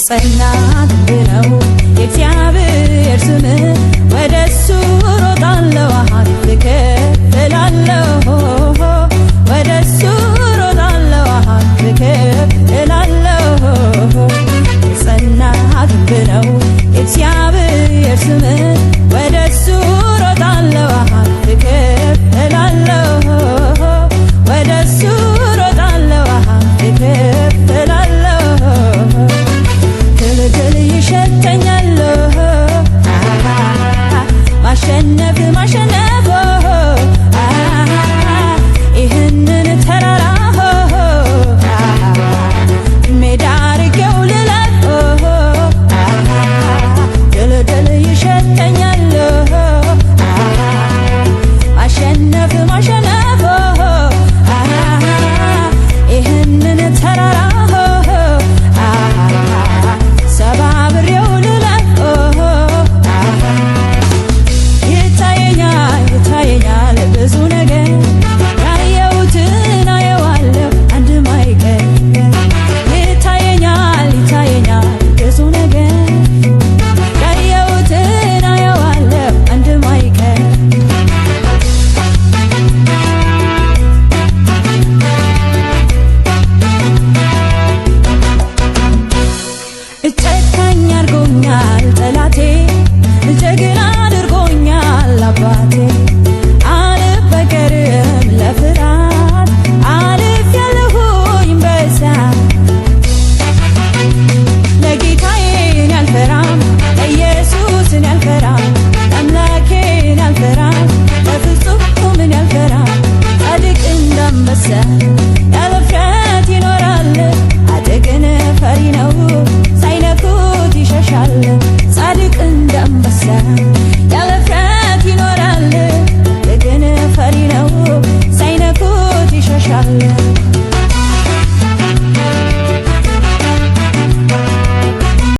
የጸና ግንብ ነው የእግዚአብሔር ስም ወደሱ ሮጣለሁ እከፍላለሁ ወደሱ ሮጣለሁ እከፍላለሁ የጸና ግንብ ነው የእግዚአብሔር ስም ወደሱ ሮጣለሁ እከፍላለሁ ወደሱ ሮጣለሁ እከፍላለሁ ድል ይሸተኛል ማሸነፍ ይህንን ተራራ ሜዳ አድርጌው ልለፍ ድል ይሸተኛል ማሸነፍ ይህንን ተራራ ሰባብሬው ልለፍ ይታየኛል ብዙ ነገር ያየሁትን አየዋለሁ አንድም አይቀር ይታየኛል ብዙ ነገር ያየሁትን አየዋለሁ አንድም አይቀር ጨካኝ አድርጎኛል ጠላቴ ጀግና አድርጎኛል አባቴ አልበገርም ለፍርሃት አልፌያለሁኝ በእሳት ለጌታዬን ያልፈራም ለኢየሱስን ያልፈራም አምላኬን ያልፈራም በፍጹም ያልፈራም ጻድቅ እንዳንበሳ